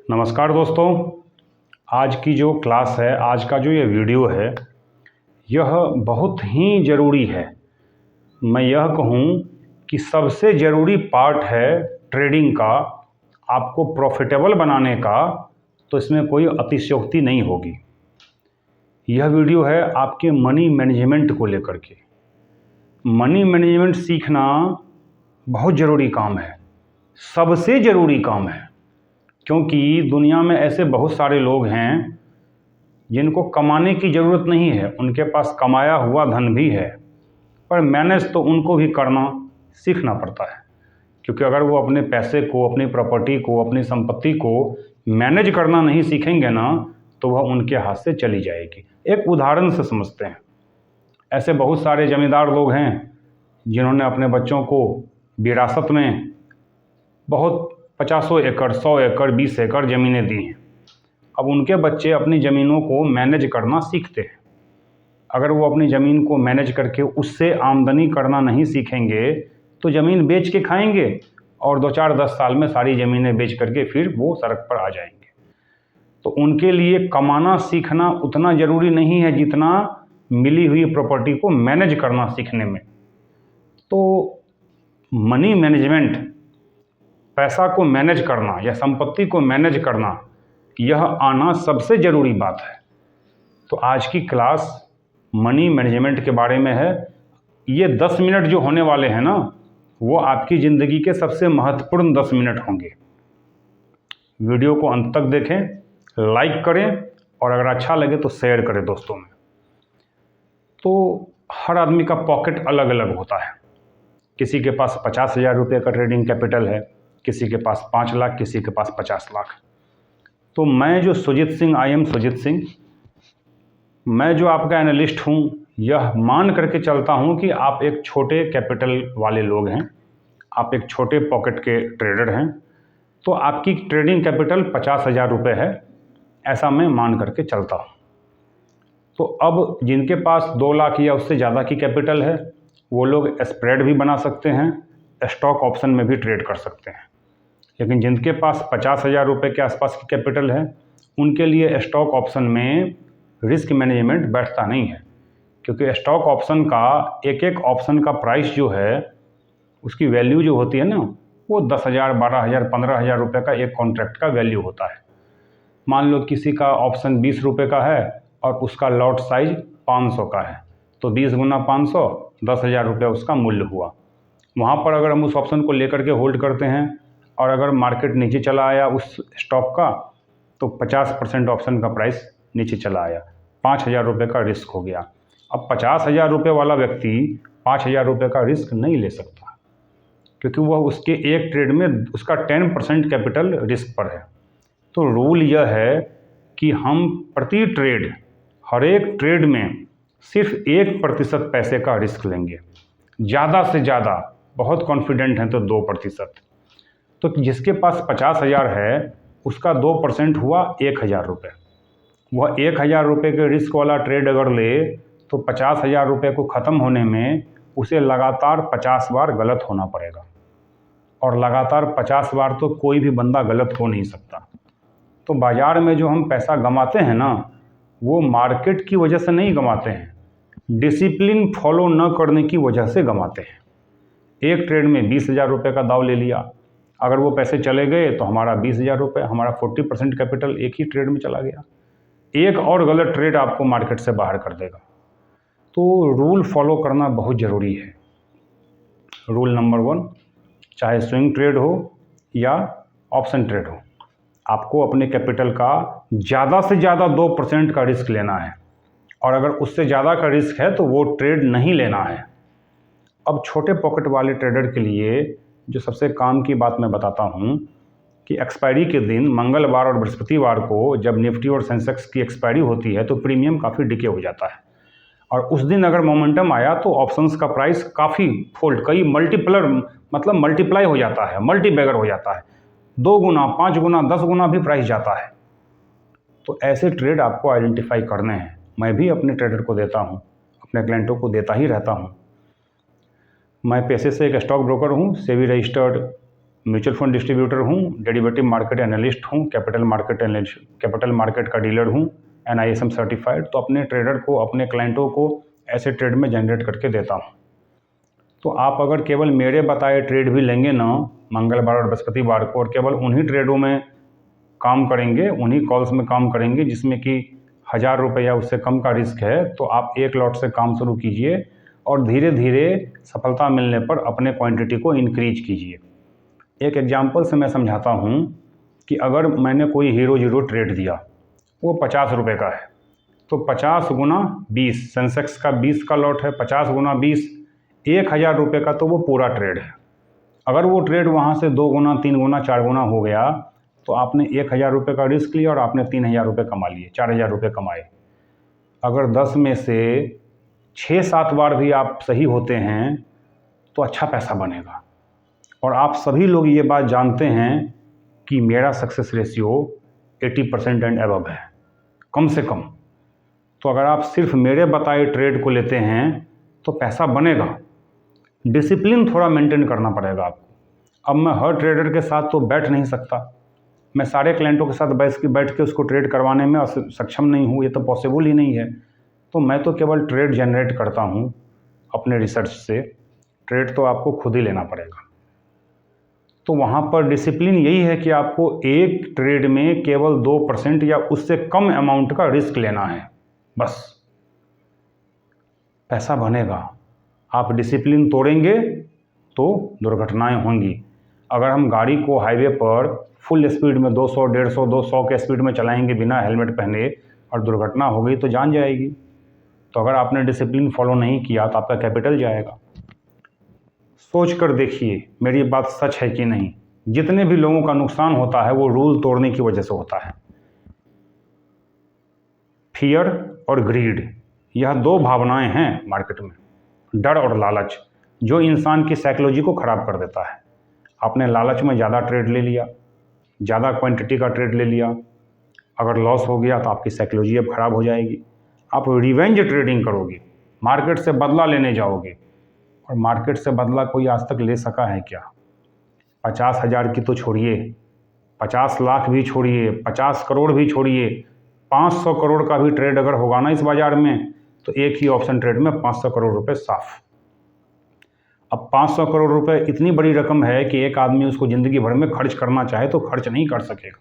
नमस्कार दोस्तों। आज की जो क्लास है, आज का जो ये वीडियो है, यह बहुत ही ज़रूरी है। मैं यह कहूँ कि सबसे ज़रूरी पार्ट है ट्रेडिंग का। आपको प्रॉफिटेबल बनाने का, तो इसमें कोई अतिशयोक्ति नहीं होगी। यह वीडियो है आपके मनी मैनेजमेंट को लेकर के। मनी मैनेजमेंट सीखना बहुत ज़रूरी काम है, सबसे ज़रूरी काम है, क्योंकि दुनिया में ऐसे बहुत सारे लोग हैं जिनको कमाने की ज़रूरत नहीं है, उनके पास कमाया हुआ धन भी है, पर मैनेज तो उनको भी करना सीखना पड़ता है। क्योंकि अगर वो अपने पैसे को, अपनी प्रॉपर्टी को, अपनी संपत्ति को मैनेज करना नहीं सीखेंगे ना, तो वह उनके हाथ से चली जाएगी। एक उदाहरण से समझते हैं। ऐसे बहुत सारे जमींदार लोग हैं जिन्होंने अपने बच्चों को विरासत में बहुत 50 एकड़, 100 एकड़, 20 एकड़ ज़मीनें दी हैं। अब उनके बच्चे अपनी ज़मीनों को मैनेज करना सीखते हैं। अगर वो अपनी ज़मीन को मैनेज करके उससे आमदनी करना नहीं सीखेंगे तो ज़मीन बेच के खाएंगे और 2-4-10 साल में सारी ज़मीनें बेच करके फिर वो सड़क पर आ जाएंगे। तो उनके लिए कमाना सीखना उतना ज़रूरी नहीं है जितना मिली हुई प्रॉपर्टी को मैनेज करना सीखने में। तो मनी मैनेजमेंट, पैसा को मैनेज करना या संपत्ति को मैनेज करना, यह आना सबसे ज़रूरी बात है। तो आज की क्लास मनी मैनेजमेंट के बारे में है। ये 10 मिनट जो होने वाले हैं ना, वो आपकी ज़िंदगी के सबसे महत्वपूर्ण 10 मिनट होंगे। वीडियो को अंत तक देखें, लाइक करें और अगर अच्छा लगे तो शेयर करें दोस्तों में। तो हर आदमी का पॉकेट अलग अलग होता है। किसी के पास 50,000 रुपये का ट्रेडिंग कैपिटल है, किसी के पास 5 लाख, किसी के पास 50 लाख। तो मैं जो सुजीत सिंह, आई एम सुजीत सिंह, मैं जो आपका एनालिस्ट हूँ, यह मान करके चलता हूँ कि आप एक छोटे कैपिटल वाले लोग हैं, आप एक छोटे पॉकेट के ट्रेडर हैं। तो आपकी ट्रेडिंग कैपिटल 50,000 रुपये है, ऐसा मैं मान करके चलता हूँ। तो अब जिनके पास 2 लाख या उससे ज़्यादा की कैपिटल है, वो लोग स्प्रेड भी बना सकते हैं, स्टॉक ऑप्शन में भी ट्रेड कर सकते हैं। लेकिन जिनके पास 50,000 रुपये के आसपास की कैपिटल है, उनके लिए स्टॉक ऑप्शन में रिस्क मैनेजमेंट बैठता नहीं है। क्योंकि स्टॉक ऑप्शन का एक एक ऑप्शन का प्राइस जो है, उसकी वैल्यू जो होती है ना, वो 10,000, 12,000, 15,000 रुपये का एक कॉन्ट्रैक्ट का वैल्यू होता है। मान लो किसी का ऑप्शन 20 रुपये का है और उसका लॉट साइज 500 का है, तो 20 गुना 500, 10,000 रुपये उसका मूल्य हुआ। वहाँ पर अगर हम उस ऑप्शन को लेकर के होल्ड करते हैं और अगर मार्केट नीचे चला आया उस स्टॉक का, तो 50% ऑप्शन का प्राइस नीचे चला आया, 5,000 रुपये का रिस्क हो गया। अब 50,000 रुपये वाला व्यक्ति 5,000 रुपये का रिस्क नहीं ले सकता, क्योंकि वह उसके एक ट्रेड में उसका 10% कैपिटल रिस्क पर है। तो रूल यह है कि हम प्रति ट्रेड, हर एक ट्रेड में सिर्फ 1% पैसे का रिस्क लेंगे, ज़्यादा से ज़्यादा, बहुत कॉन्फिडेंट हैं तो 2%। तो जिसके पास 50,000 है, उसका 2% हुआ 1,000 रुपये। वह 1,000 रुपये के रिस्क वाला ट्रेड अगर ले, तो 50,000 रुपये को ख़त्म होने में उसे लगातार 50 बार गलत होना पड़ेगा। और लगातार 50 बार तो कोई भी बंदा गलत हो नहीं सकता। तो बाज़ार में जो हम पैसा गंवाते हैं ना, वो मार्केट की वजह से नहीं गंवाते हैं, डिसिप्लिन फॉलो न करने की वजह से गंवाते हैं। एक ट्रेड में 20,000 रुपये का दाव ले लिया, अगर वो पैसे चले गए तो हमारा 20,000 रुपये, हमारा 40% कैपिटल एक ही ट्रेड में चला गया। एक और गलत ट्रेड आपको मार्केट से बाहर कर देगा। तो रूल फॉलो करना बहुत ज़रूरी है। रूल नंबर 1, चाहे स्विंग ट्रेड हो या ऑप्शन ट्रेड हो, आपको अपने कैपिटल का ज़्यादा से ज़्यादा 2% का रिस्क लेना है, और अगर उससे ज़्यादा का रिस्क है तो वो ट्रेड नहीं लेना है। अब छोटे पॉकेट वाले ट्रेडर के लिए जो सबसे काम की बात मैं बताता हूँ कि एक्सपायरी के दिन मंगलवार और बृहस्पतिवार को जब निफ्टी और सेंसेक्स की एक्सपायरी होती है, तो प्रीमियम काफ़ी डिके हो जाता है। और उस दिन अगर मोमेंटम आया तो ऑप्शंस का प्राइस काफ़ी फोल्ड, कई मल्टीप्लर, मतलब मल्टीप्लाई हो जाता है, मल्टी बैगर हो जाता है, 2 गुना, 5 गुना, 10 गुना भी प्राइस जाता है। तो ऐसे ट्रेड आपको आइडेंटिफाई करने हैं। मैं भी अपने ट्रेडर को देता हूँ, अपने क्लाइंटों को देता ही रहता हूँ। मैं पेशे से एक स्टॉक ब्रोकर हूँ, SEBI registered mutual fund distributor हूँ, डेरिवेटिव मार्केट एनालिस्ट हूँ, कैपिटल मार्केट का डीलर हूँ, NISM सर्टिफाइड। तो अपने ट्रेडर को, अपने क्लाइंटों को ऐसे ट्रेड में जनरेट करके देता हूँ। तो आप अगर केवल मेरे बताए ट्रेड भी लेंगे ना मंगलवार और बृहस्पतिवार को, और केवल उन्हीं ट्रेडों में काम करेंगे, उन्हीं कॉल्स में काम करेंगे जिसमें कि 1000 रुपये या उससे कम का रिस्क है, तो आप एक लॉट से काम शुरू कीजिए और धीरे धीरे सफलता मिलने पर अपने क्वांटिटी को इंक्रीज कीजिए। एक एग्जांपल से मैं समझाता हूँ कि अगर मैंने कोई हीरो ट्रेड दिया, वो 50 रुपये का है, तो 50 गुना 20, सेंसेक्स का 20 का लॉट है, 50 गुना 20, 1000 रुपये का तो वो पूरा ट्रेड है। अगर वो ट्रेड वहाँ से 2 गुना, 3 गुना, 4 गुना हो गया, तो आपने 1000 रुपये का रिस्क लिया और आपने 3000 रुपये कमा लिए, 4000 रुपये कमाए। अगर 10 में से 6-7 बार भी आप सही होते हैं तो अच्छा पैसा बनेगा। और आप सभी लोग ये बात जानते हैं कि मेरा सक्सेस रेशियो 80% एंड अबव है, कम से कम। तो अगर आप सिर्फ मेरे बताए ट्रेड को लेते हैं तो पैसा बनेगा। डिसिप्लिन थोड़ा मेंटेन करना पड़ेगा आपको। अब मैं हर ट्रेडर के साथ तो बैठ नहीं सकता, मैं सारे क्लाइंटों के साथ बैठ के उसको ट्रेड करवाने में सक्षम नहीं हूँ, ये तो पॉसिबल ही नहीं है। तो मैं तो केवल ट्रेड जनरेट करता हूँ अपने रिसर्च से। ट्रेड तो आपको खुद ही लेना पड़ेगा। तो वहाँ पर डिसिप्लिन यही है कि आपको एक ट्रेड में केवल 2% या उससे कम अमाउंट का रिस्क लेना है, बस। पैसा बनेगा। आप डिसिप्लिन तोड़ेंगे तो दुर्घटनाएं होंगी। अगर हम गाड़ी को हाईवे पर फुल स्पीड में 200, 150, 200 के स्पीड में चलाएंगे बिना हेलमेट पहने और दुर्घटना हो गई तो जान जाएगी। तो अगर आपने डिसिप्लिन फॉलो नहीं किया तो आपका कैपिटल जाएगा। सोच कर देखिए मेरी बात सच है कि नहीं। जितने भी लोगों का नुकसान होता है वो रूल तोड़ने की वजह से होता है। फियर और ग्रीड, यह 2 भावनाएं हैं मार्केट में, डर और लालच, जो इंसान की साइकोलॉजी को ख़राब कर देता है। आपने लालच में ज़्यादा ट्रेड ले लिया, ज़्यादा क्वांटिटी का ट्रेड ले लिया, अगर लॉस हो गया तो आपकी साइकोलॉजी अब ख़राब हो जाएगी। आप रिवेंज ट्रेडिंग करोगे, मार्केट से बदला लेने जाओगे। और मार्केट से बदला कोई आज तक ले सका है क्या? 50,000 की तो छोड़िए, 50 लाख भी छोड़िए, 50 करोड़ भी छोड़िए, 500 करोड़ का भी ट्रेड अगर होगा ना इस बाज़ार में, तो एक ही ऑप्शन ट्रेड में 500 करोड़ रुपए साफ। अब 500 करोड़ रुपए इतनी बड़ी रकम है कि एक आदमी उसको ज़िंदगी भर में खर्च करना चाहे तो खर्च नहीं कर सकेगा।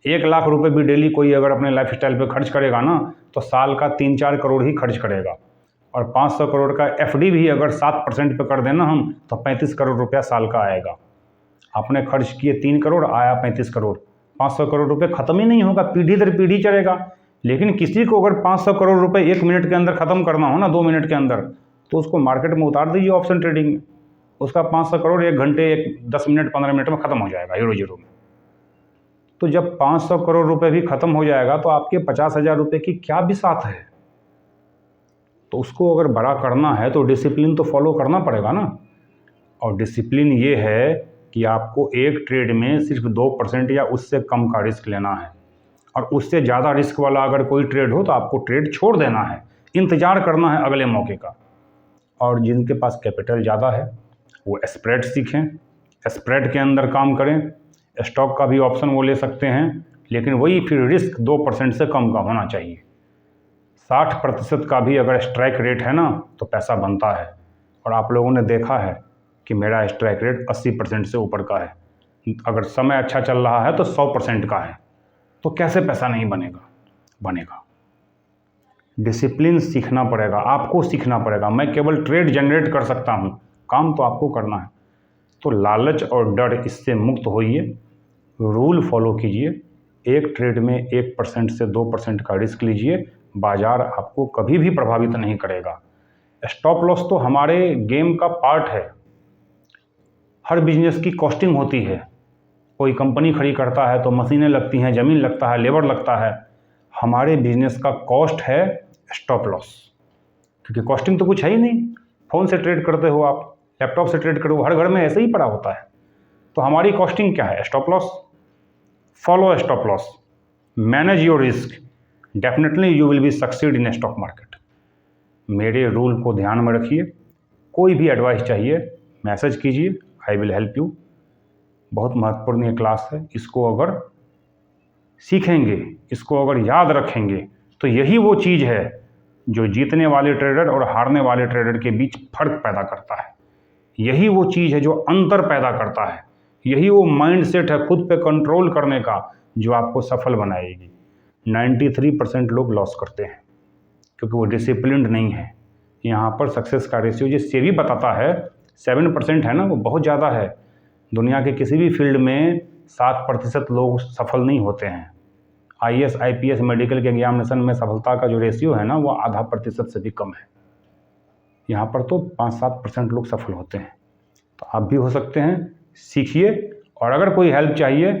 1 लाख रुपए भी डेली कोई अगर अपने लाइफस्टाइल पे खर्च करेगा ना, तो साल का 3-4 करोड़ ही खर्च करेगा। और 500 करोड़ का FD भी अगर 7% पे कर देना हम, तो 35 करोड़ रुपया साल का आएगा। आपने खर्च किए 3 करोड़, आया 35 करोड़। 500 करोड़ रुपए ख़त्म ही नहीं होगा, पीढ़ी दर पीढ़ी चलेगा। लेकिन किसी को अगर 500 करोड़ रुपए 1 मिनट के अंदर ख़त्म करना हो ना, 2 मिनट के अंदर, तो उसको मार्केट में उतार दीजिए ऑप्शन ट्रेडिंग में। उसका 500 करोड़ 1 घंटे, 10 मिनट, 15 मिनट में ख़त्म हो जाएगा हीरो में। तो जब 500 करोड़ रुपए भी ख़त्म हो जाएगा तो आपके 50,000 रुपये की क्या बिसात है? तो उसको अगर बड़ा करना है तो डिसिप्लिन तो फॉलो करना पड़ेगा ना। और डिसिप्लिन ये है कि आपको एक ट्रेड में सिर्फ 2% या उससे कम का रिस्क लेना है। और उससे ज़्यादा रिस्क वाला अगर कोई ट्रेड हो तो आपको ट्रेड छोड़ देना है, इंतज़ार करना है अगले मौके का। और जिनके पास कैपिटल ज़्यादा है वो स्प्रेड सीखें, स्प्रेड के अंदर काम करें। स्टॉक का भी ऑप्शन वो ले सकते हैं, लेकिन वही फिर रिस्क 2% से कम का होना चाहिए। 60% का भी अगर स्ट्राइक रेट है ना तो पैसा बनता है। और आप लोगों ने देखा है कि मेरा स्ट्राइक रेट 80% से ऊपर का है। अगर समय अच्छा चल रहा है तो 100% का है। तो कैसे पैसा नहीं बनेगा? बनेगा। डिसिप्लिन सीखना पड़ेगा, आपको सीखना पड़ेगा। मैं केवल ट्रेड जनरेट कर सकता हूँ, काम तो आपको करना है। तो लालच और डर, इससे मुक्त होइए, रूल फॉलो कीजिए। एक ट्रेड में 1% से 2% का रिस्क लीजिए, बाजार आपको कभी भी प्रभावित नहीं करेगा। स्टॉप लॉस तो हमारे गेम का पार्ट है। हर बिजनेस की कॉस्टिंग होती है। कोई कंपनी खड़ी करता है तो मशीनें लगती हैं, ज़मीन लगता है, लेबर लगता है। हमारे बिजनेस का कॉस्ट है स्टॉप लॉस, क्योंकि कॉस्टिंग तो कुछ है ही नहीं। फ़ोन से ट्रेड करते हो आप, लैपटॉप से ट्रेड करो, हर घर में ऐसे ही पड़ा होता है। तो हमारी कॉस्टिंग क्या है? Stop loss. Follow stop loss, manage your risk, definitely you will be succeed in stock market. मेरे रूल को ध्यान में रखिए। कोई भी एडवाइस चाहिए मैसेज कीजिए, आई विल हेल्प यू। बहुत महत्वपूर्ण ये क्लास है। इसको अगर सीखेंगे, इसको अगर याद रखेंगे, तो यही वो चीज़ है जो जीतने वाले ट्रेडर और हारने वाले ट्रेडर के बीच फर्क पैदा करता है। यही वो चीज़ है जो अंतर पैदा करता है। यही वो माइंड सेट है खुद पे कंट्रोल करने का जो आपको सफल बनाएगी। 93% लोग लॉस करते हैं क्योंकि वो डिसिप्लिन्ड नहीं है। यहाँ पर सक्सेस का रेशियो जो सेबी बताता है 7% है ना, वो बहुत ज़्यादा है। दुनिया के किसी भी फील्ड में 7% लोग सफल नहीं होते हैं। IAS, IPS, मेडिकल के एग्जामिनेशन में सफलता का जो रेशियो है ना, वो 0.5% से भी कम है। यहाँ पर तो 5-7% लोग सफल होते हैं। तो आप भी हो सकते हैं, सीखिए। और अगर कोई हेल्प चाहिए,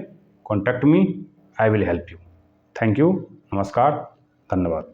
contact me, I will help you. Thank you, नमस्कार, धन्यवाद।